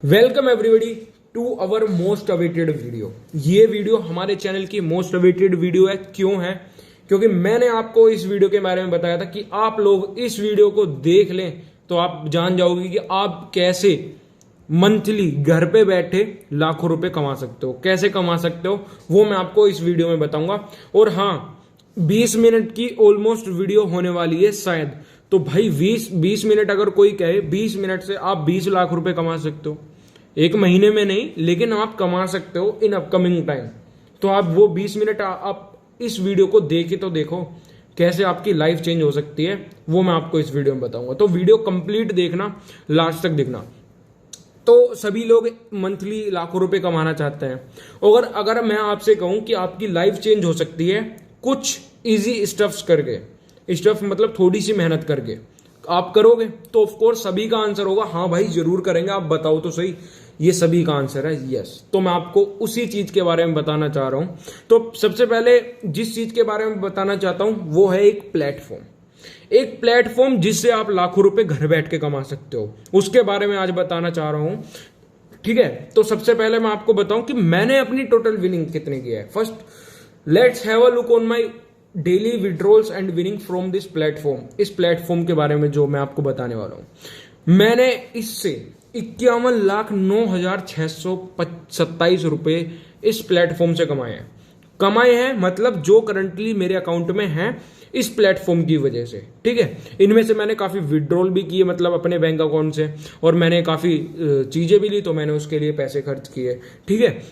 Welcome everybody to our most awaited video. ये video हमारे channel की मोस्ट अवेटेड वीडियो है। क्यों है? क्योंकि मैंने आपको इस वीडियो के बारे में बताया था कि आप लोग इस वीडियो को देख लें तो आप जान जाओगे कि आप कैसे मंथली घर पे बैठे लाखों रुपए कमा सकते हो। कैसे कमा सकते हो वो मैं आपको इस वीडियो में बताऊंगा। और हाँ, 20 मिनट की ऑलमोस्ट वीडियो होने वाली है शायद। तो भाई 20 मिनट अगर कोई कहे 20 मिनट से आप 20 लाख रुपए कमा सकते हो, एक महीने में नहीं लेकिन आप कमा सकते हो इन अपकमिंग टाइम। तो आप वो 20 मिनट आप इस वीडियो को देखे तो देखो कैसे आपकी लाइफ चेंज हो सकती है, वो मैं आपको इस वीडियो में बताऊंगा। तो वीडियो कंप्लीट देखना, लास्ट तक देखना। तो सभी लोग मंथली लाखों रुपए कमाना चाहते हैं। और अगर मैं आपसे कहूं कि आपकी लाइफ चेंज हो सकती है कुछ इजी स्टफ्स करके, स्टफ मतलब थोड़ी सी मेहनत करके, आप करोगे तो ऑफ कोर्स सभी का आंसर होगा हाँ भाई जरूर करेंगे। आप बताओ तो सही, ये सभी का आंसर है यस। तो मैं आपको उसी चीज के बारे में बताना चाह रहा हूं। तो सबसे पहले जिस चीज के बारे में बताना चाहता हूं वो है एक प्लेटफॉर्म जिससे आप लाखों रुपए घर बैठ के कमा सकते हो। उसके बारे में आज बताना चाह रहा हूं, ठीक है। तो सबसे पहले मैं आपको बताऊं कि मैंने अपनी टोटल विनिंग कितनी की है। First let's have a look on my daily withdrawals and winning from this platform. इस प्लेटफॉर्म के बारे में जो मैं आपको बताने वाला हूं, मैंने इससे 51,09,627 रुपए इस प्लेटफॉर्म से कमाए हैं मतलब जो करंटली मेरे अकाउंट में है इस प्लेटफॉर्म की वजह से, ठीक है। इनमें से मैंने काफी विड्रॉल भी किए मतलब अपने बैंक अकाउंट से, और मैंने काफी चीजें भी ली तो मैंने उसके लिए पैसे खर्च किए, ठीक है।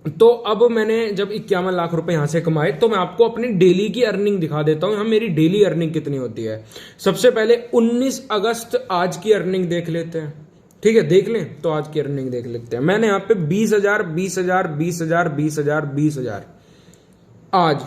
तो अब मैंने जब 51 लाख रुपए यहां से कमाए तो मैं आपको अपनी डेली की अर्निंग दिखा देता हूं। मेरी डेली अर्निंग कितनी होती है। सबसे पहले 19 अगस्त आज की अर्निंग देख लेते हैं, ठीक है। देख लें तो आज की अर्निंग देख लेते हैं। मैंने यहां पे 20,000 आज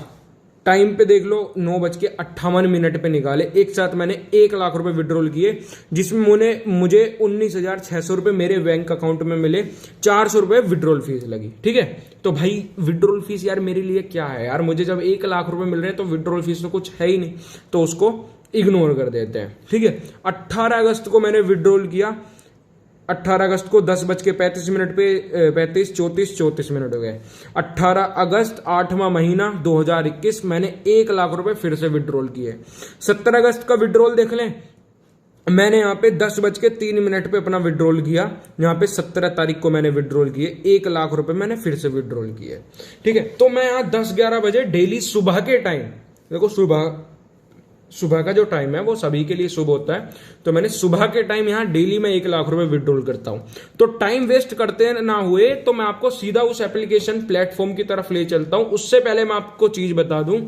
टाइम पे देख लो 9:58 पे निकाले। एक साथ मैंने 1 लाख रुपए विड्रॉल किए जिसमें मुझे 19,600 रुपए मेरे बैंक अकाउंट में मिले। 400 रुपए विड्रॉल फीस लगी, ठीक है। तो भाई विड्रॉल फीस यार मेरे लिए क्या है यार, मुझे जब 1 लाख रुपए मिल रहे हैं तो विड्रॉल फीस तो कुछ है ही नहीं, तो उसको इग्नोर कर देते हैं, ठीक है। 18 अगस्त को मैंने विड्रॉल किया। 18 अगस्त को 10:35 पे 34 मिनट हो गए। 18 अगस्त 8वां महीना 2021 मैंने 1 लाख रुपए फिर से विड्रॉल किए। 17 अगस्त का विड्रॉल देख लें, मैंने यहाँ पे 10:03 पे अपना विड्रॉल किया। यहाँ पे 17 तारीख को मैंने विड्रॉल किए, 1 लाख रुपए मैंने फिर से विड्रॉल किए, ठीक है। तो मैं यहाँ 10-11 बजे डेली सुबह के टाइम, देखो सुबह का जो टाइम है वो सभी के लिए शुभ होता है, तो मैंने सुबह के टाइम यहां डेली में 1 लाख रुपए विड्रॉल करता हूं। तो टाइम वेस्ट करते ना हुए तो मैं आपको सीधा उस एप्लीकेशन प्लेटफॉर्म की तरफ ले चलता हूं। उससे पहले मैं आपको चीज बता दूं,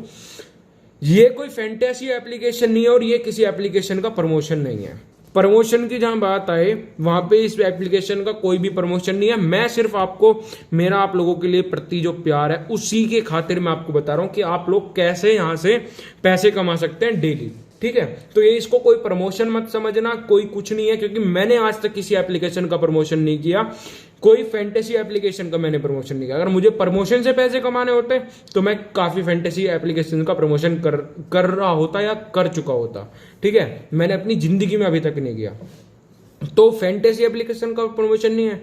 ये कोई फैंटेसी एप्लीकेशन नहीं है और ये किसी एप्लीकेशन का प्रमोशन नहीं है। प्रमोशन की जहां बात आए वहां पे इस एप्लीकेशन का कोई भी प्रमोशन नहीं है। मैं सिर्फ आपको मेरा आप लोगों के लिए प्रति जो प्यार है उसी के खातिर मैं आपको बता रहा हूं कि आप लोग कैसे यहां से पैसे कमा सकते हैं डेली, ठीक है। तो ये इसको कोई प्रमोशन मत समझना, कोई कुछ नहीं है, क्योंकि मैंने आज तक किसी एप्लीकेशन का प्रमोशन नहीं किया, कोई फैंटेसी एप्लीकेशन का मैंने प्रमोशन नहीं किया। अगर मुझे प्रमोशन से पैसे कमाने होते तो मैं काफी फैंटेसी एप्लीकेशन का प्रमोशन कर रहा होता या कर चुका होता, ठीक है। मैंने अपनी जिंदगी में अभी तक नहीं किया, तो फैंटेसी एप्लीकेशन का प्रमोशन नहीं है।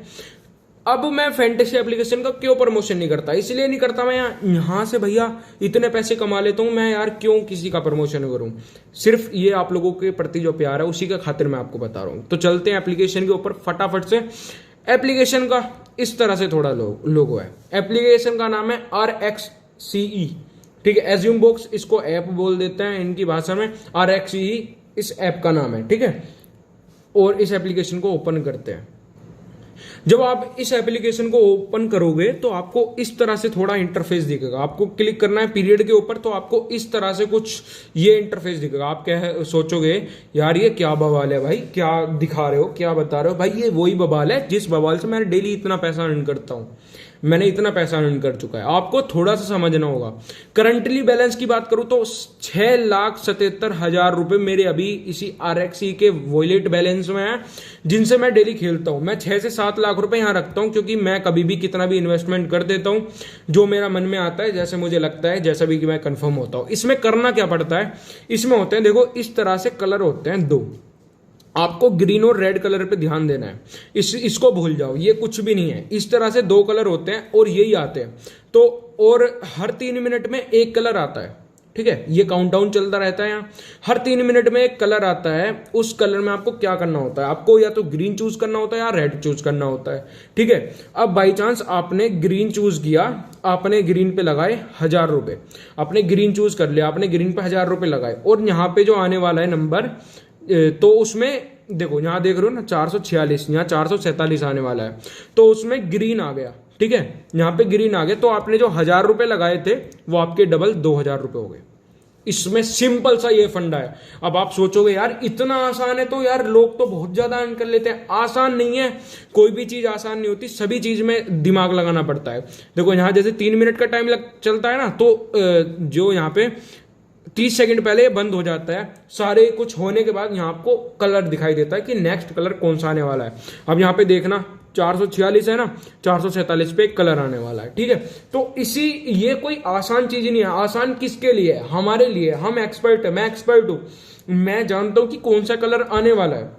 अब मैं फैंटेसी एप्लीकेशन का क्यों प्रमोशन नहीं करता, इसलिए नहीं करता, मैं यहां से भैया इतने पैसे कमा लेता हूं, मैं यार क्यों किसी का प्रमोशन करूं। सिर्फ ये आप लोगों के प्रति जो प्यार है उसी के खातिर मैं आपको बता रहा हूं। तो चलते हैं एप्लीकेशन के ऊपर फटाफट से। एप्लीकेशन का इस तरह से थोड़ा लोगो है। एप्लीकेशन का नाम है RxCE, ठीक है। एज्यूम बॉक्स इसको ऐप बोल देते हैं इनकी भाषा में। RxCE इस ऐप का नाम है, ठीक है। और इस एप्लीकेशन को ओपन करते हैं। जब आप इस एप्लीकेशन को ओपन करोगे तो आपको इस तरह से थोड़ा इंटरफेस दिखेगा। आपको क्लिक करना है पीरियड के ऊपर, तो आपको इस तरह से कुछ ये इंटरफेस दिखेगा। आप क्या सोचोगे यार ये क्या बवाल है भाई, क्या दिखा रहे हो, क्या बता रहे हो भाई। ये वही बवाल है जिस बवाल से मैं डेली इतना पैसा अर्न करता हूं। मैंने इतना पैसा अर्न कर चुका है, आपको थोड़ा सा समझना होगा। करंटली बैलेंस की बात करूं तो 6,77,000 रुपए मेरे अभी इसी RxCE के वॉलेट बैलेंस में है, जिनसे मैं डेली खेलता हूं। मैं 6 से 7 लाख रुपए यहां रखता हूं, क्योंकि मैं कभी भी कितना भी इन्वेस्टमेंट कर देता हूं जो मेरा मन में आता है, जैसे मुझे लगता है, जैसा भी कि मैं कंफर्म होता हूं। इसमें करना क्या पड़ता है, इसमें होते हैं देखो इस तरह से कलर होते हैं 2। आपको ग्रीन और रेड कलर पे ध्यान देना है। इसको भूल जाओ, ये कुछ भी नहीं है। इस तरह से दो कलर होते हैं और यही आते हैं। तो और हर 3 मिनट में एक कलर आता है, ठीक है। ये काउंटडाउन चलता रहता है। यहाँ हर 3 मिनट में एक कलर आता है। उस कलर में आपको क्या करना होता है, आपको या तो ग्रीन चूज करना होता है या रेड चूज करना होता है, ठीक है। अब बाई चांस आपने ग्रीन चूज किया, आपने ग्रीन पे लगाए 1000 रुपए, आपने ग्रीन चूज कर लिया, आपने ग्रीन पे 1000 रुपए लगाए, और यहाँ पे जो आने वाला है नंबर, तो उसमें देखो यहाँ देख रहे हो ना 446, यहाँ 447 आने वाला है, तो उसमें ग्रीन आ गया, ठीक है। यहाँ पे ग्रीन आ गया, तो आपने जो 1000 रुपए लगाए थे वो आपके डबल 2000 रुपए हो गए। इसमें सिंपल सा ये फंडा है। अब आप सोचोगे यार इतना आसान है, तो यार लोग तो बहुत ज्यादा अर्न कर लेते हैं। आसान नहीं है, कोई भी चीज आसान नहीं होती, सभी चीज में दिमाग लगाना पड़ता है। देखो यहाँ जैसे 3 मिनट का टाइम चलता है ना, तो जो यहाँ पे 30 सेकंड पहले बंद हो जाता है, सारे कुछ होने के बाद यहाँ आपको कलर दिखाई देता है कि नेक्स्ट कलर कौन सा आने वाला है। अब यहाँ पे देखना 446 है ना, 447 पे एक कलर आने वाला है, ठीक है। तो ये कोई आसान चीज नहीं है। आसान किसके लिए है? हमारे लिए। हम एक्सपर्ट है, मैं एक्सपर्ट हूं, मैं जानता हूं कि कौन सा कलर आने वाला है,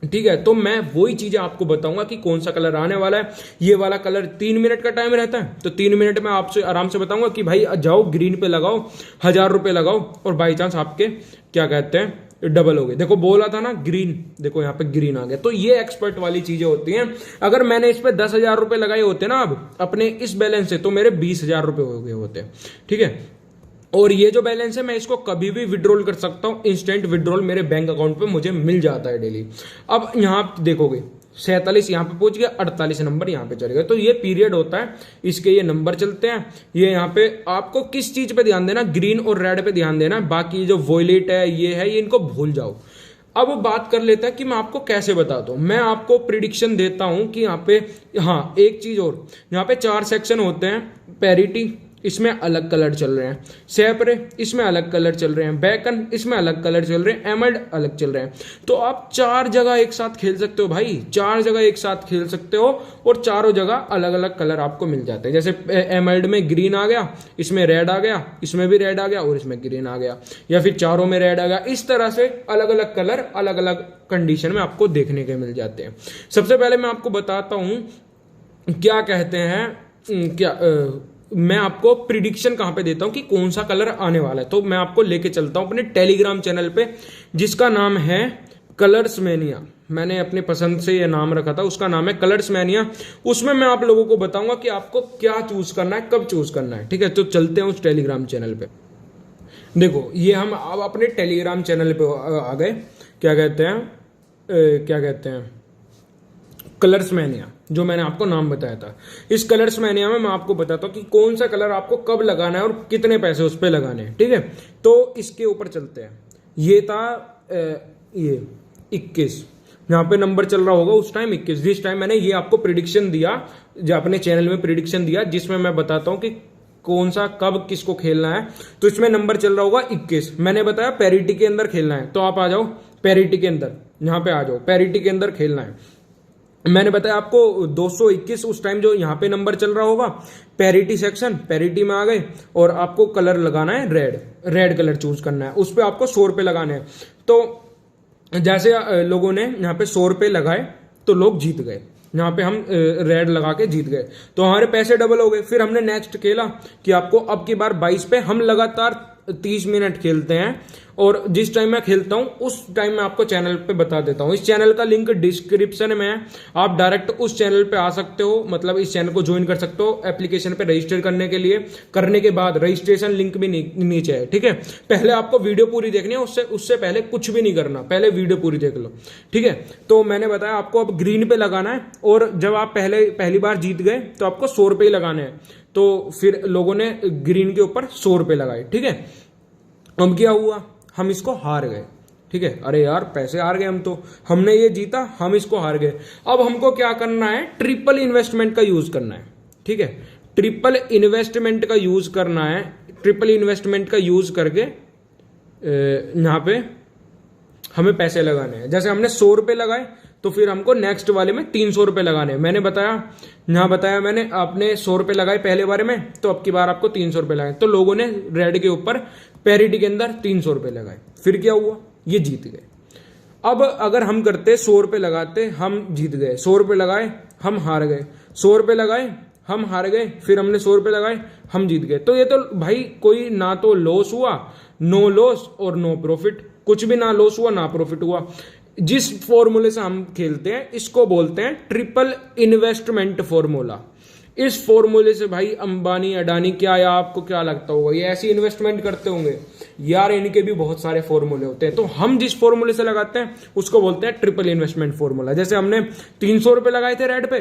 ठीक है। तो मैं वही चीजें आपको बताऊंगा कि कौन सा कलर आने वाला है। ये वाला कलर 3 मिनट का टाइम रहता है, तो 3 मिनट में आपसे आराम से बताऊंगा कि भाई जाओ ग्रीन पे लगाओ, 1000 रुपए लगाओ, और बाई चांस आपके क्या कहते हैं डबल हो गए। देखो बोला था ना ग्रीन, देखो यहाँ पे ग्रीन आ गया। तो ये एक्सपर्ट वाली चीजें होती हैं। अगर मैंने इस पे 10,000 रुपए लगाए होते ना अब अपने इस बैलेंस से, तो मेरे 20,000 रुपए हो गए होते, ठीक है। और ये जो बैलेंस है मैं इसको कभी भी विड्रॉल कर सकता हूं, इंस्टेंट विड्रॉल मेरे बैंक अकाउंट पे मुझे मिल जाता है डेली। अब यहां आप देखोगे 47 यहां पे पहुंच गया, 48 नंबर यहां पे चल गया। तो ये पीरियड होता है, इसके ये नंबर चलते हैं। ये यहां पे आपको किस चीज पे ध्यान देना, ग्रीन और रेड पे ध्यान देना। बाकी जो वॉयलेट है ये इनको भूल जाओ। अब बात कर लेते हैं कि मैं आपको कैसे बताता हूं। मैं आपको प्रिडिक्शन देता हूं कि यहाँ पे, हाँ एक चीज और, यहाँ पे 4 सेक्शन होते हैं। पैरिटी, इसमें अलग कलर चल रहे हैं। सेपरे, इसमें अलग कलर चल रहे हैं। बैकन, इसमें अलग कलर चल रहे हैं। एमल्ड अलग चल रहे हैं। तो आप 4 जगह एक साथ खेल सकते हो भाई, 4 जगह एक साथ खेल सकते हो, और चारों जगह अलग अलग कलर आपको मिल जाते हैं। जैसे एमल्ड में ग्रीन आ गया, इसमें रेड आ गया, इसमें भी रेड आ गया, और इसमें ग्रीन आ गया, या फिर चारों में रेड आ गया। इस तरह से अलग अलग कलर अलग अलग कंडीशन में आपको देखने के मिल जाते हैं। सबसे पहले मैं आपको बताता हूं क्या कहते हैं, मैं आपको प्रिडिक्शन कहां पे देता हूं कि कौन सा कलर आने वाला है। तो मैं आपको लेके चलता हूं अपने टेलीग्राम चैनल पे, जिसका नाम है कलर्स मैनिया। मैंने अपने पसंद से ये नाम रखा था, उसका नाम है कलर्स मैनिया। उसमें मैं आप लोगों को बताऊंगा कि आपको क्या चूज करना है, कब चूज करना है, ठीक है। तो चलते हैं उस टेलीग्राम चैनल पे। देखो ये हम अब अपने टेलीग्राम चैनल पे आ गए। क्या कहते हैं कलर्स मैनिया, जो मैंने आपको नाम बताया था। इस कलर्स मैनिया में मैं आपको बताता हूं कि कौन सा कलर आपको कब लगाना है और कितने पैसे उस पर लगाने हैं, ठीक है। तो इसके ऊपर चलते हैं। ये था ये 21, यहाँ पे नंबर चल रहा होगा उस टाइम 21। जिस टाइम मैंने ये आपको प्रिडिक्शन दिया, जो अपने चैनल में प्रिडिक्शन दिया, जिसमें मैं बताता हूं कि कौन सा कब किसको खेलना है, तो इसमें नंबर चल रहा होगा 21। मैंने बताया पैरिटी के अंदर खेलना है, तो आप आ जाओ पैरिटी के अंदर, यहाँ पे आ जाओ, पैरिटी के अंदर खेलना है। मैंने बताया आपको 221 उस टाइम जो यहाँ पे नंबर चल रहा होगा, पैरिटी सेक्शन, पैरिटी में आ गए, और आपको कलर लगाना है रेड कलर चूज करना है। उस पर आपको 100 रुपए लगाने हैं। तो जैसे लोगों ने यहाँ पे 100 रुपए लगाए तो लोग जीत गए। यहाँ पे हम रेड लगा के जीत गए, तो हमारे पैसे डबल हो गए। फिर हमने नेक्स्ट खेला कि आपको अब की बार 22 पे हम लगातार 30 मिनट खेलते हैं, और जिस टाइम मैं खेलता हूं उस टाइम मैं आपको चैनल पे बता देता हूं। इस चैनल का लिंक डिस्क्रिप्शन में है, आप डायरेक्ट उस चैनल पे आ सकते हो, मतलब इस चैनल को ज्वाइन कर सकते हो। एप्लीकेशन पे रजिस्टर करने के लिए, करने के बाद रजिस्ट्रेशन लिंक भी नीचे है, ठीक है। पहले आपको वीडियो पूरी देखनी है, उससे पहले कुछ भी नहीं करना, पहले वीडियो पूरी देख लो, ठीक है। तो मैंने बताया आपको अब ग्रीन पे लगाना है, और जब आप पहली बार जीत गए तो आपको 100 रुपए ही लगाने हैं। तो फिर लोगों ने ग्रीन के ऊपर 100 रुपए लगाए, ठीक है। अब क्या हुआ, हम इसको हार गए, ठीक है। अरे यार पैसे हार गए हम, तो हमने ये जीता, हम इसको हार गए। अब हमको क्या करना है, ट्रिपल इन्वेस्टमेंट का यूज करना है, ठीक है। ट्रिपल इन्वेस्टमेंट का यूज करना है। ट्रिपल इन्वेस्टमेंट का यूज करके यहां पे हमें पैसे लगाने हैं। जैसे हमने 100 रुपए लगाए, तो फिर हमको नेक्स्ट वाले में 300 रुपए लगाने। मैंने बताया मैंने आपने 100 रुपए लगाए पहले बारे में, तो अब की बार आपको 300 रुपए लगाए। तो लोगों ने रेड के ऊपर पैरिटी के अंदर 300 रुपए लगाए। फिर क्या हुआ, ये जीत गए। अब अगर हम करते 100 रुपये लगाते, हम जीत गए, 100 रुपये लगाए हम हार गए, 100 रुपये लगाए हम हार गए, फिर हमने 100 रुपये लगाए हम जीत गए। तो ये तो भाई कोई ना तो लॉस हुआ, नो लॉस और नो प्रॉफिट, कुछ भी ना लॉस हुआ ना प्रॉफिट हुआ। जिस फॉर्मूले से हम खेलते हैं इसको बोलते हैं ट्रिपल इन्वेस्टमेंट फॉर्मूला। इस फॉर्मूले से भाई अंबानी अडानी क्या, या आपको क्या लगता होगा ये ऐसी इन्वेस्टमेंट करते होंगे? यार इनके भी बहुत सारे फॉर्मूले होते हैं। तो हम जिस फॉर्मूले से लगाते हैं उसको बोलते हैं ट्रिपल इन्वेस्टमेंट फॉर्मूला। जैसे हमने 300 रुपये लगाए थे रेड पे,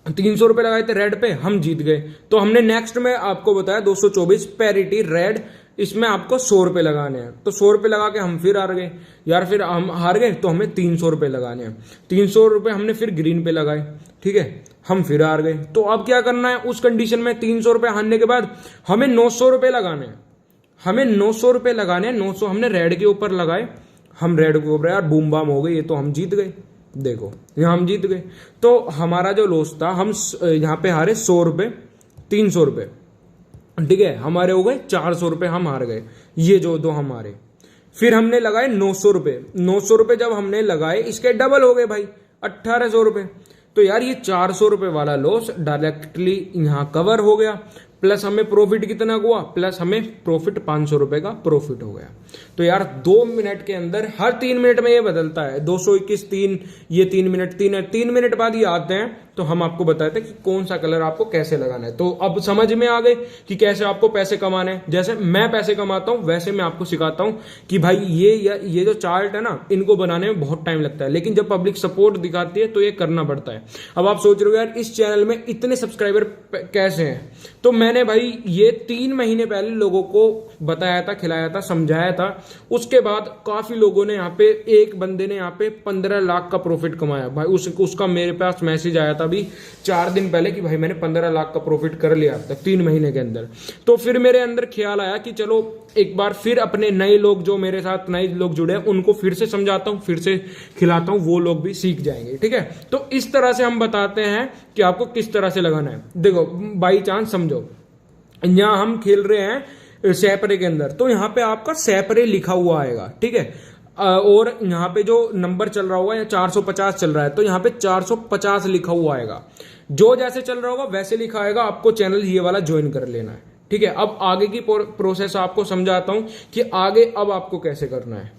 300 रुपये लगाए थे रेड पे, हम जीत गए। तो हमने नेक्स्ट में आपको बताया 224 पैरिटी रेड, इसमें आपको 100 रुपये लगाने हैं। तो 100 रुपये लगा के हम फिर हार गए यार, फिर हम हार गए तो हमें 300 रुपये लगाने हैं। 300 रुपये हमने फिर ग्रीन पे लगाए, ठीक है, हम फिर हार गए। तो अब क्या करना है उस कंडीशन में? 300 रुपये हारने के बाद हमें 900 रुपये लगाने हैं, हमें 900 रुपये लगाने हैं। 900 हमने रेड के ऊपर लगाए, हम रेड के ऊपर यार बूम बाम हो गई, ये तो हम जीत गए। देखो यहाँ हम जीत गए। तो हमारा जो लॉस था, हम यहाँ पे हारे 100 रुपये, 300 रुपये, ठीक है, हमारे हो गए 400 रुपये, हम हार गए। ये जो दो हमारे, फिर हमने लगाए 900 रुपये। 900 रुपये जब हमने लगाए इसके डबल हो गए भाई, 1800 रुपये। तो यार ये 400 रुपये वाला लॉस डायरेक्टली यहाँ कवर हो गया, प्लस हमें प्रॉफिट कितना हुआ, प्लस हमें प्रॉफिट 500 रुपये का प्रॉफिट हो गया। तो यार 2 मिनट के अंदर, हर 3 मिनट में ये बदलता है, 221 3, ये 3 मिनट, 3 मिनट बाद ये आते हैं। तो हम आपको बताते हैं कि कौन सा कलर आपको कैसे लगाना है। तो अब समझ में आ गए कि कैसे आपको पैसे कमाने हैं। जैसे मैं पैसे कमाता हूं वैसे मैं आपको सिखाता हूं कि भाई ये जो चार्ट है ना, इनको बनाने में बहुत टाइम लगता है, लेकिन जब पब्लिक सपोर्ट दिखाती है तो ये करना पड़ता है। अब आप सोच रहे हो यार इस चैनल में इतने सब्सक्राइबर कैसे हैं? तो मैंने भाई ये 3 महीने पहले लोगों को बताया था, खिलाया था, समझाया था। उसके बाद काफी लोगों ने यहाँ पे, एक बंदे ने यहाँ पे 15 लाख का प्रॉफिट कमाया भाई। उसका मेरे पास मैसेज आया था अभी 4 दिन पहले कि भाई मैंने 15 लाख का प्रॉफिट कर लिया अब तक 3 महीने के अंदर। तो फिर मेरे अंदर ख्याल आया कि चलो एक बार फिर अपने नए लोग, जो मेरे साथ नए लोग जुड़े हैं, उनको फिर से समझाता हूं, फिर से खिलाता हूं, वो लोग भी सीख जाएंगे, ठीक है। तो इस तरह से हम बताते हैं कि आपको किस तरह से लगाना है। देखो बाई चांस समझो, यहां हम खेल रहे हैं सैपरे के अंदर, तो यहाँ पे आपका सैपरे लिखा हुआ आएगा, ठीक है, और यहाँ पे जो नंबर चल रहा होगा या 450 चल रहा है, तो यहाँ पे 450 लिखा हुआ आएगा। जो जैसे चल रहा होगा वैसे लिखा आएगा, आपको चैनल ये वाला ज्वाइन कर लेना है, ठीक है। अब आगे की प्रोसेस आपको समझाता हूं कि आगे अब आपको कैसे करना है।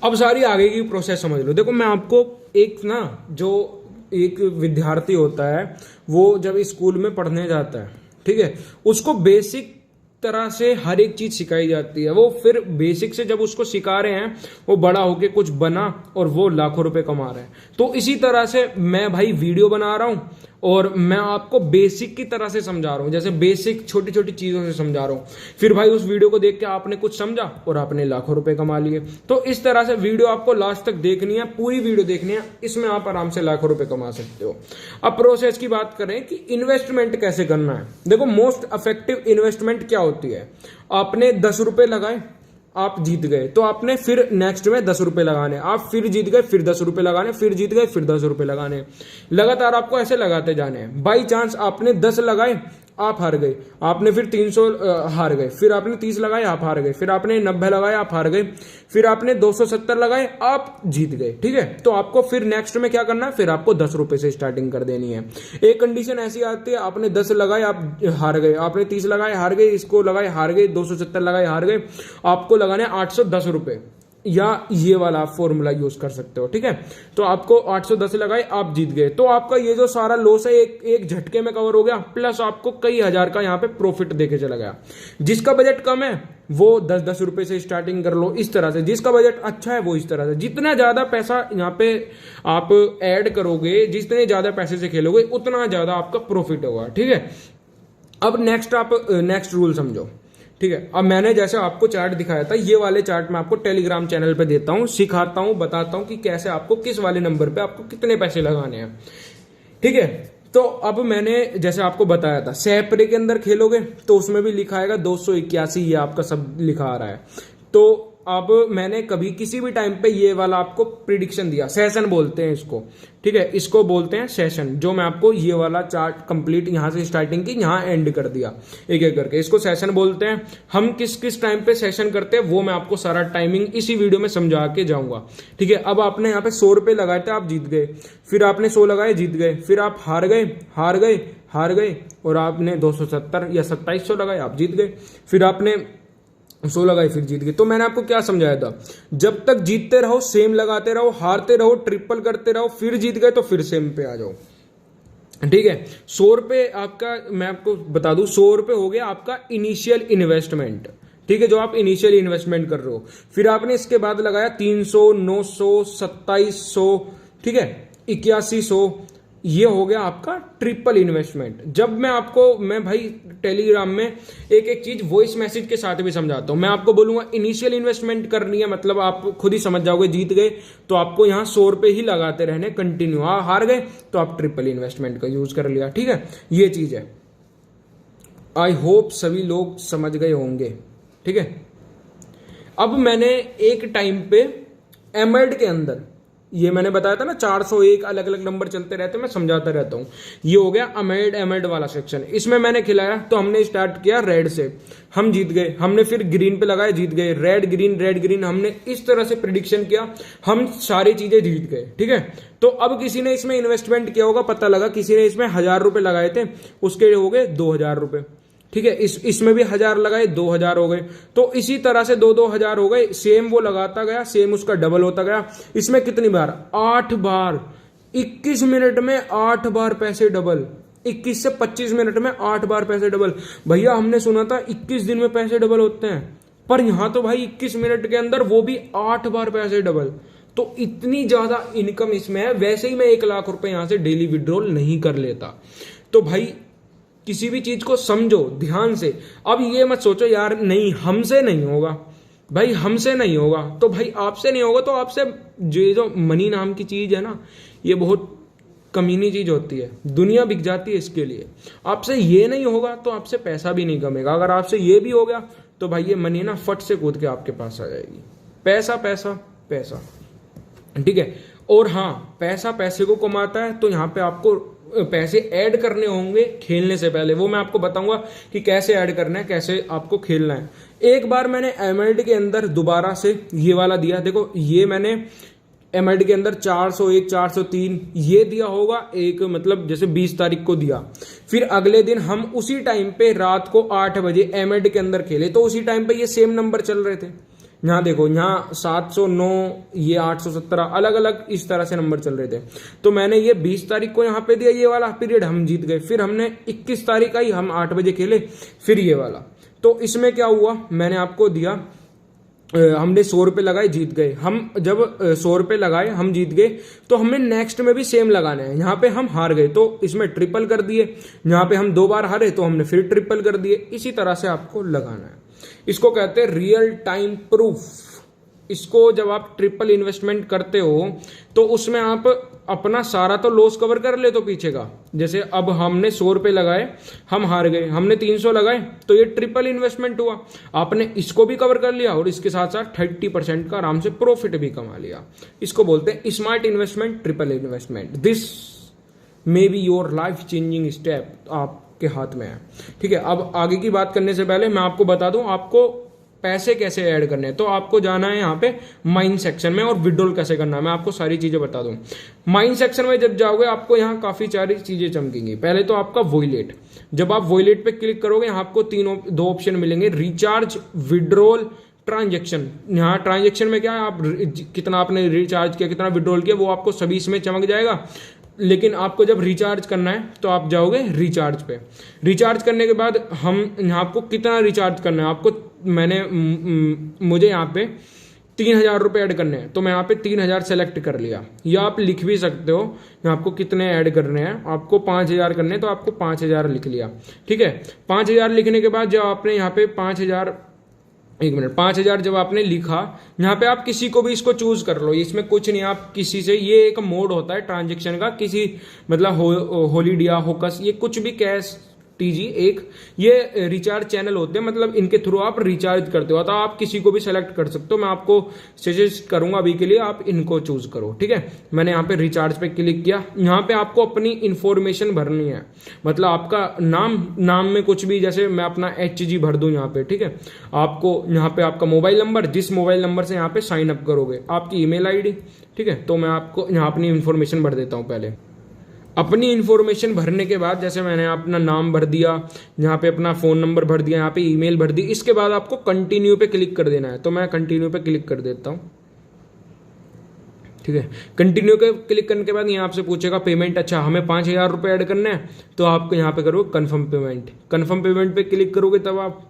अब सारी आगे की प्रोसेस समझ लो। देखो मैं आपको एक ना, जो एक विद्यार्थी होता है वो जब स्कूल में पढ़ने जाता है, ठीक है, उसको बेसिक तरह से हर एक चीज सिखाई जाती है। वो फिर बेसिक से जब उसको सिखा रहे हैं, वो बड़ा होके कुछ बना और वो लाखों रुपए कमा रहे हैं। तो इसी तरह से मैं भाई वीडियो बना रहा हूं और मैं आपको बेसिक की तरह से समझा रहा हूं, जैसे बेसिक छोटी छोटी चीजों से समझा रहा हूं। फिर भाई उस वीडियो को देख के आपने कुछ समझा और आपने लाखों रुपए कमा लिए। तो इस तरह से वीडियो आपको लास्ट तक देखनी है, पूरी वीडियो देखनी है, इसमें आप आराम से लाखों रुपए कमा सकते हो। अब प्रोसेस की बात करें कि इन्वेस्टमेंट कैसे करना है। देखो मोस्ट इफेक्टिव इन्वेस्टमेंट क्या होती है? आपने 10 रुपए लगाए, आप जीत गए, तो आपने फिर नेक्स्ट में 10 रुपए लगाने, आप फिर जीत गए, फिर 10 रुपए लगाने, फिर जीत गए, फिर 10 रुपए लगाने। लगातार आपको ऐसे लगाते जाने हैं। बाई चांस आपने 10 लगाए, आप हार गए, आपने फिर 300 हार गए, फिर आपने 30 लगाए, आप हार गए, फिर आपने 90 लगाए, आप हार गए, फिर आपने 270 लगाए, आप जीत गए, ठीक है। तो आपको फिर नेक्स्ट में क्या करना है? फिर आपको 10 रुपए से स्टार्टिंग कर देनी है। एक कंडीशन ऐसी आती है, आपने 10 लगाए, आप हार गए, आपने 30 लगाए, हार गए, इसको लगाए, हार गए, 270 लगाए, हार गए, आपको लगाने 810 रुपए, या ये वाला आप फॉर्मूला यूज कर सकते हो, ठीक है। तो आपको 810 लगाए, आप जीत गए, तो आपका ये जो सारा लॉस है एक झटके में कवर हो गया, प्लस आपको कई हजार का यहाँ पे प्रॉफिट देके चला गया। जिसका बजट कम है वो 10-10 रुपए से स्टार्टिंग कर लो, इस तरह से। जिसका बजट अच्छा है वो इस तरह से। जितना ज्यादा पैसा यहाँ पे आप ऐड करोगे, जितने ज्यादा पैसे से खेलोगे, उतना ज्यादा आपका प्रॉफिट होगा, ठीक है। अब नेक्स्ट रूल समझो, ठीक है। अब मैंने जैसे आपको चार्ट दिखाया था, ये वाले चार्ट मैं आपको टेलीग्राम चैनल पे देता हूं, सिखाता हूं, बताता हूं कि कैसे आपको किस वाले नंबर पे आपको कितने पैसे लगाने हैं, ठीक है। तो अब मैंने जैसे आपको बताया था, सैपरे के अंदर खेलोगे तो उसमें भी लिखा आएगा 281, ये आपका सब लिखा आ रहा है। तो अब मैंने कभी किसी भी टाइम पे ये वाला आपको प्रिडिक्शन दिया, सेशन बोलते हैं इसको, ठीक है, इसको बोलते हैं सेशन, जो मैं आपको ये वाला चार्ट कंप्लीट यहां से स्टार्टिंग की यहां एंड कर दिया एक एक करके, इसको सेशन बोलते हैं। हम किस किस टाइम पे सेशन करते हैं वो मैं आपको सारा टाइमिंग इसी वीडियो में समझा के जाऊंगा, ठीक है। अब आपने यहाँ पे 100 रुपए लगाए थे, आप जीत गए, फिर आपने 100 लगाए, जीत गए, फिर आप हार गए हार गए हार गए और आपने 270 या 2700 लगाए, आप जीत गए, फिर आपने 100 लगाए, फिर जीत गए। तो मैंने आपको क्या समझाया था, जब तक जीतते रहो सेम लगाते रहो, हारते रहो ट्रिपल करते रहो, फिर जीत गए तो फिर सेम पे आ जाओ, ठीक है। 100 रुपए आपका, मैं आपको बता दूं, 100 रुपए हो गया आपका इनिशियल इन्वेस्टमेंट, ठीक है, जो आप इनिशियल इन्वेस्टमेंट कर रहे हो। फिर आपने इसके बाद लगाया 300, 900, 2700, ठीक है, 8100, ये हो गया आपका ट्रिपल इन्वेस्टमेंट। जब मैं भाई टेलीग्राम में एक एक चीज वॉइस मैसेज के साथ भी समझाता हूं। मैं आपको बोलूंगा इनिशियल इन्वेस्टमेंट करनी है, मतलब आप खुद ही समझ जाओगे, जीत गए तो आपको यहां 100 रुपए ही लगाते रहने कंटिन्यू, हार गए तो आप ट्रिपल इन्वेस्टमेंट का यूज कर लिया, ठीक है, ये चीज है। आई होप सभी लोग समझ गए होंगे, ठीक है। अब मैंने एक टाइम पे एमएड के अंदर, ये मैंने बताया था ना 401 अलग अलग नंबर चलते रहते हैं, मैं समझाता रहता हूं, ये हो गया एमएड वाला सेक्शन। इसमें मैंने खिलाया तो हमने स्टार्ट किया रेड से, हम जीत गए, हमने फिर ग्रीन पे लगाया, जीत गए, रेड ग्रीन, हमने इस तरह से प्रिडिक्शन किया, हम सारी चीजें जीत गए, ठीक है। तो अब किसी ने इसमें इन्वेस्टमेंट किया होगा, पता लगा किसी ने इसमें 1000 रुपए लगाए थे, उसके हो गए 2000 रुपए, ठीक है, इसमें भी 1000 लगाए, 2000 हो गए। तो इसी तरह से 2-2 हजार हो गए, सेम वो लगाता गया, सेम उसका डबल होता गया। इसमें कितनी बार, 8 बार, 21 मिनट में 8 बार पैसे डबल, 21 से 25 मिनट में 8 बार पैसे डबल। भैया हमने सुना था 21 दिन में पैसे डबल होते हैं, पर यहां तो भाई 21 मिनट के अंदर वो भी 8 बार पैसे डबल। तो इतनी ज्यादा इनकम इसमें है। वैसे ही मैं 1 लाख रुपए यहां से डेली विड्रॉल नहीं कर लेता। तो भाई किसी भी चीज को समझो ध्यान से। अब ये मत सोचो यार नहीं हमसे नहीं होगा, भाई हमसे नहीं होगा तो भाई आपसे नहीं होगा, तो आपसे जो मनी नाम की चीज है ना, ये बहुत कमीनी चीज होती है, दुनिया बिक जाती है इसके लिए। आपसे ये नहीं होगा तो आपसे पैसा भी नहीं कमेगा। अगर आपसे ये भी हो गया तो भाई ये मनी ना फट से कूद के आपके पास आ जाएगी। पैसा पैसा पैसा, ठीक है। और हाँ, पैसा पैसे को कमाता है, तो यहाँ पे आपको पैसे ऐड करने होंगे खेलने से पहले। वो मैं आपको बताऊंगा कि कैसे ऐड करना है, कैसे आपको खेलना है। एक बार मैंने एमएल्ड के अंदर दोबारा से ये वाला दिया, देखो ये मैंने एमएल्ड के अंदर 401, 403 ये दिया होगा, एक मतलब जैसे 20 तारीख को दिया। फिर अगले दिन हम उसी टाइम पे रात को 8 बजे एमएल्ड के अंदर खेले, तो उसी टाइम पे ये सेम नंबर चल रहे थे। यहाँ देखो, यहाँ 709, ये 817, अलग अलग इस तरह से नंबर चल रहे थे। तो मैंने ये 20 तारीख को यहाँ पे दिया, ये वाला पीरियड हम जीत गए। फिर हमने 21 तारीख आई, हम 8 बजे खेले, फिर ये वाला। तो इसमें क्या हुआ, मैंने आपको दिया, हमने 100 रुपए लगाए, जीत गए। हम जब 100 रुपए लगाए हम जीत गए, तो हमें नेक्स्ट में भी सेम लगाने हैं। यहाँ पे हम हार गए तो इसमें ट्रिपल कर दिए, यहाँ पे हम 2 बार हारे तो हमने फिर ट्रिपल कर दिए। इसी तरह से आपको लगाना है। इसको कहते हैं रियल टाइम प्रूफ। इसको जब आप ट्रिपल इन्वेस्टमेंट करते हो तो उसमें आप अपना सारा तो लॉस कवर कर ले तो पीछे का। जैसे अब हमने 100 रुपए लगाए, हम हार गए, हमने 300 लगाए, तो ये ट्रिपल इन्वेस्टमेंट हुआ। आपने इसको भी कवर कर लिया और इसके साथ साथ 30% का आराम से प्रॉफिट भी कमा लिया। इसको बोलते हैं smart investment, triple investment. This may be your life changing step, आपके हाथ में है, ठीक है। अब आगे की बात करने से पहले मैं आपको बता दूं आपको पैसे कैसे ऐड करने हैं। तो आपको जाना है यहाँ पे माइन सेक्शन में, और विड्रॉल कैसे करना है मैं आपको सारी चीजें बता दूं। माइन सेक्शन में जब जाओगे आपको यहाँ काफी सारी चीजें चमकेंगी। पहले तो आपका वॉलेट, जब आप वॉलेट पे क्लिक करोगे यहाँ आपको 2 ऑप्शन मिलेंगे, रिचार्ज, विड्रॉल, ट्रांजेक्शन। यहाँ ट्रांजेक्शन में क्या है, आप कितना आपने रिचार्ज किया, कितना विड्रॉल किया, वो आपको सभी इसमें चमक जाएगा। लेकिन आपको जब रिचार्ज करना है तो आप जाओगे रिचार्ज पे। रिचार्ज करने के बाद हम यहाँ आपको कितना रिचार्ज करना है, आपको मुझे यहाँ पे 3000 रुपये ऐड करने हैं, तो मैं यहाँ पे 3000 सेलेक्ट कर लिया। या आप लिख भी सकते हो यहाँ आपको कितने ऐड करने हैं, आपको 5000 करने हैं तो आपको 5000 लिख लिया, ठीक है। 5000 लिखने के बाद जब आपने यहाँ पे 5000 जब आपने लिखा, यहाँ पे आप किसी को भी इसको चूज कर लो, इसमें कुछ नहीं, आप किसी से, ये एक मोड होता है ट्रांजेक्शन का, किसी मतलब होलीडिया, होकस, ये कुछ भी कैश टीजी एक ये रिचार्ज चैनल होते हैं, मतलब इनके थ्रू आप रिचार्ज करते हो। तो आप किसी को भी सेलेक्ट कर सकते हो, मैं आपको सजेस्ट करूंगा अभी के लिए आप इनको चूज करो, ठीक है। मैंने यहाँ पे रिचार्ज पे क्लिक किया। यहाँ पे आपको अपनी इंफॉर्मेशन भरनी है, मतलब आपका नाम में कुछ भी, जैसे मैं अपना HG भर दूं यहाँ पे, ठीक है। आपको यहाँ पे आपका मोबाइल नंबर, जिस मोबाइल नंबर से यहाँ पे साइन अप करोगे, आपकी ईमेल आईडी, ठीक है। तो मैं आपको यहाँ अपनी इंफॉर्मेशन भर देता हूँ। पहले अपनी इंफॉर्मेशन भरने के बाद जैसे मैंने अपना नाम भर दिया, यहाँ पे अपना फोन नंबर भर दिया, यहाँ पे ईमेल भर दी, इसके बाद आपको कंटिन्यू पे क्लिक कर देना है। तो मैं कंटिन्यू पे क्लिक कर देता हूँ, ठीक है। कंटिन्यू पे क्लिक करने के बाद यहाँ आपसे पूछेगा पेमेंट। अच्छा, हमें 5,000 रुपये ऐड करने हैं, तो आपको यहाँ पे करोगे कन्फर्म पेमेंट। कन्फर्म पेमेंट पे क्लिक करोगे तब आप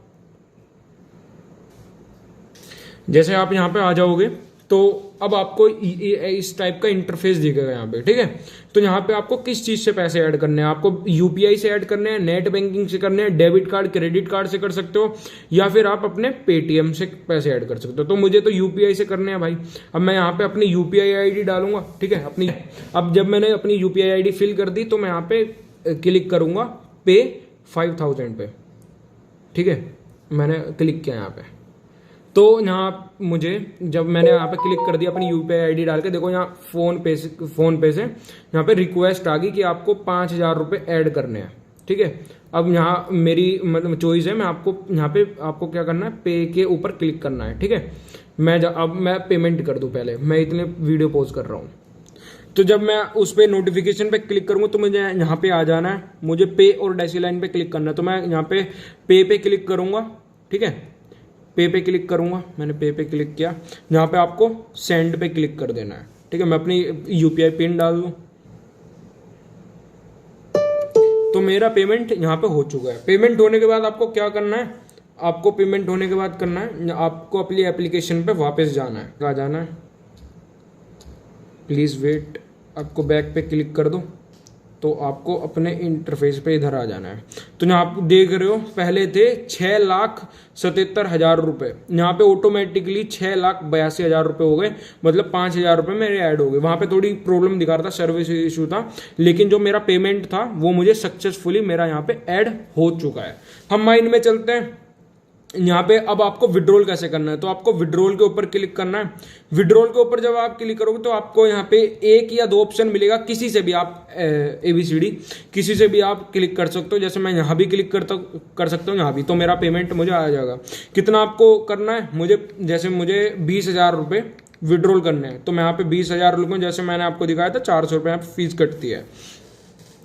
जैसे आप यहाँ पे आ जाओगे तो अब आपको इस टाइप का इंटरफेस दिखेगा यहाँ पे, ठीक है। तो यहाँ पे आपको किस चीज से पैसे ऐड करने हैं, आपको यूपीआई से ऐड करने हैं, नेट बैंकिंग से करने हैं, डेबिट कार्ड क्रेडिट कार्ड से कर सकते हो, या फिर आप अपने पेटीएम से पैसे ऐड कर सकते हो। तो मुझे तो यूपीआई से करने हैं भाई। अब मैं यहाँ पे अपनी यूपीआई आईडी डालूंगा, ठीक है अपनी। अब जब मैंने अपनी यूपीआई आईडी फिल कर दी तो मैं यहाँ पे क्लिक करूंगा पे 5,000 पे, ठीक है। मैंने क्लिक किया यहाँ पे, तो यहाँ मुझे जब मैंने यहाँ पे क्लिक कर दिया अपनी यूपीआई आईडी डाल के, देखो यहाँ फोन पे से यहाँ पे रिक्वेस्ट आ गई कि आपको 5,000 रुपये ऐड करने हैं, ठीक है। अब यहाँ मेरी मतलब चॉइस है, मैं आपको यहाँ पे आपको क्या करना है, पे के ऊपर क्लिक करना है, ठीक है। अब मैं पेमेंट कर दूं। पहले मैं इतने वीडियो पॉज कर रहा हूँ। तो जब मैं उस पर नोटिफिकेशन पे क्लिक करूंगा तो मुझे यहाँ पे आ जाना है, मुझे पे और डैशी लाइन पे क्लिक करना है। तो मैं यहाँ पे क्लिक करूंगा, ठीक है। पे क्लिक करूंगा, मैंने पे क्लिक किया। यहाँ पे आपको सेंड पे क्लिक कर देना है, ठीक है। मैं अपनी यूपीआई पिन डाल दूं तो मेरा पेमेंट यहाँ पे हो चुका है। पेमेंट होने के बाद आपको क्या करना है, आपको पेमेंट होने के बाद करना है, आपको अपनी एप्लीकेशन पे वापस जाना है। कहाँ जाना है, प्लीज वेट, आपको बैक पे क्लिक कर दो तो आपको अपने इंटरफेस पे इधर आ जाना है। तो यहाँ आप देख रहे हो पहले थे 6,77,000 रुपये, यहाँ पे ऑटोमेटिकली 6,82,000 रुपये हो गए, मतलब 5,000 रुपये मेरे ऐड हो गए। वहाँ पे थोड़ी प्रॉब्लम दिखा रहा था, सर्विस इशू था, लेकिन जो मेरा पेमेंट था वो मुझे सक्सेसफुली मेरा यहाँ पे ऐड हो चुका है। हम माइन में चलते हैं। यहाँ पे अब आपको विड्रॉल कैसे करना है, तो आपको विड्रॉल के ऊपर क्लिक करना है। विड्रॉल के ऊपर जब आप क्लिक करोगे तो आपको यहाँ पे एक या दो ऑप्शन मिलेगा, किसी से भी आप ABCD किसी से भी आप क्लिक कर सकते हो। जैसे मैं यहाँ भी क्लिक कर सकता हूँ, यहाँ भी, तो मेरा पेमेंट मुझे आ जाएगा। कितना आपको करना है, मुझे 20,000 रुपये विड्रॉल करने हैं, तो मैं यहाँ पे 20,000 रुपये, जैसे मैंने आपको दिखाया था 400 रुपये यहाँ पे फीस कटती है।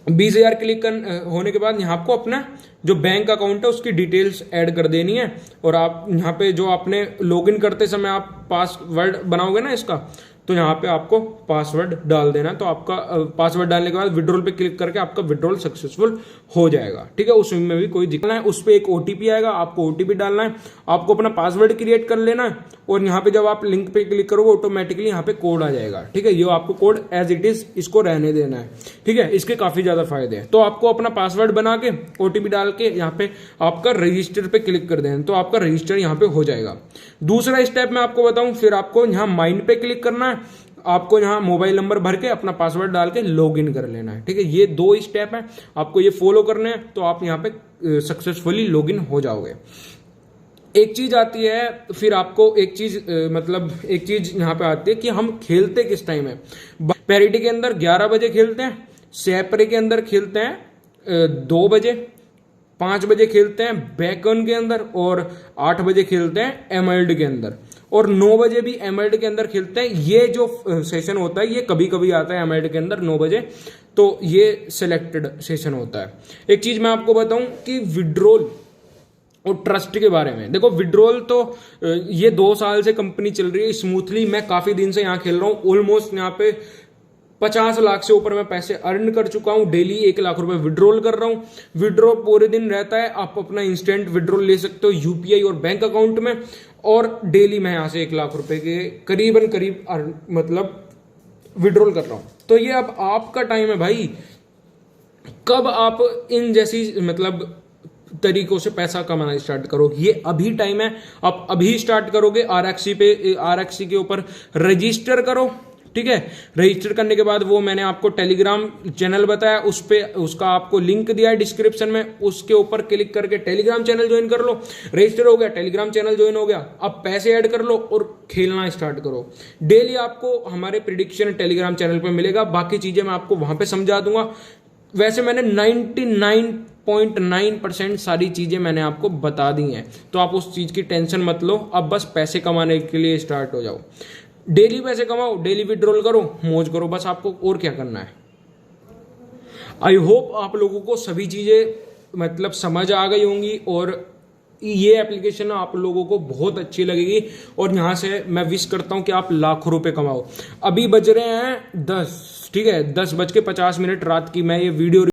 20,000 क्लिक होने के बाद यहाँ आपको अपना जो बैंक अकाउंट है उसकी डिटेल्स ऐड कर देनी है। और आप यहाँ पे जो आपने लॉगिन करते समय आप पासवर्ड बनाओगे ना इसका, तो यहाँ पे आपको पासवर्ड डाल देना है। तो आपका पासवर्ड डालने के बाद विड्रॉल पे क्लिक करके आपका विड्रॉल सक्सेसफुल हो जाएगा, ठीक है। उसमें भी कोई दिक्कत नहीं है, उस पर एक OTP आएगा, आपको OTP डालना है, आपको अपना पासवर्ड क्रिएट कर लेना है, और यहाँ पे जब आप लिंक पे क्लिक करोगे ऑटोमेटिकली यहाँ पे कोड आ जाएगा, ठीक है। ये आपको कोड एज इट इज इसको रहने देना है, ठीक है। इसके काफी ज्यादा फायदे हैं। तो आपको अपना पासवर्ड बना के OTP डाल के यहाँ पे आपका रजिस्टर पे क्लिक कर देना, तो आपका रजिस्टर यहाँ पे हो जाएगा। दूसरा स्टेप मैं आपको बताऊं, फिर आपको यहाँ माइन पे क्लिक करना है, आपको यहाँ मोबाइल नंबर भर के अपना पासवर्ड डाल के लॉगिन कर लेना है, ठीक है। ये 2 स्टेप हैं, आपको ये फॉलो करने हैं, तो आप यहाँ पे सक्सेसफुली लॉगिन हो जाओगे। एक चीज आती है, फिर आपको एक चीज यहाँ पे आती है कि हम खेलते किस टाइम है। पैरिटी के अंदर 11 बजे खेलते हैं, सेपरे के अंदर खेलते हैं 2 बजे, 5 बजे खेलते हैं बैकन के अंदर, और 8 बजे खेलते हैं एमर्ल्ड के अंदर, और 9 बजे भी एमर्ल्ड के अंदर खेलते हैं। ये जो सेशन होता है ये कभी कभी आता है एमर्ल्ड के अंदर 9 बजे, तो ये सिलेक्टेड सेशन होता है। एक चीज मैं आपको बताऊं कि विड्रॉल और ट्रस्ट के बारे में, देखो विड्रॉल तो ये 2 साल से कंपनी चल रही है स्मूथली, मैं काफी दिन से यहाँ खेल रहा हूँ, ऑलमोस्ट यहाँ पे 50 लाख से ऊपर मैं पैसे अर्न कर चुका हूं, डेली 1 लाख रुपए विड्रॉल कर रहा हूं। विड्रॉ पूरे दिन रहता है, आप अपना इंस्टेंट विड्रॉल ले सकते हो यूपीआई और बैंक अकाउंट में, और डेली मैं यहां से 1 लाख रुपए के करीब मतलब विड्रॉल कर रहा हूं। तो ये अब आपका टाइम है भाई, कब आप इन जैसी तरीकों से पैसा कमाना स्टार्ट करो, ये अभी टाइम है। आप अभी स्टार्ट करोगे, RXC के ऊपर रजिस्टर करो, ठीक है। रजिस्टर करने के बाद वो मैंने आपको टेलीग्राम चैनल बताया, उस पे उसका आपको लिंक दिया है डिस्क्रिप्शन में, उसके ऊपर क्लिक करके टेलीग्राम चैनल ज्वाइन कर लो। रजिस्टर हो गया, टेलीग्राम चैनल ज्वाइन हो गया, अब पैसे ऐड कर लो और खेलना स्टार्ट करो। डेली आपको हमारे प्रिडिक्शन टेलीग्राम चैनल पे मिलेगा, बाकी चीजें मैं आपको वहां पे समझा दूंगा। वैसे मैंने 99.9% सारी चीजें मैंने आपको बता दी हैं, तो आप उस चीज की टेंशन मत लो। अब बस पैसे कमाने के लिए स्टार्ट हो जाओ, डेली पैसे कमाओ, डेली विड्रॉल करो, मौज करो, बस आपको और क्या करना है। आई होप आप लोगों को सभी चीजें मतलब समझ आ गई होंगी और ये एप्लीकेशन आप लोगों को बहुत अच्छी लगेगी। और यहां से मैं विश करता हूं कि आप लाखों रुपए कमाओ। अभी बज रहे हैं 10, ठीक है, 10:50 रात की मैं ये वीडियो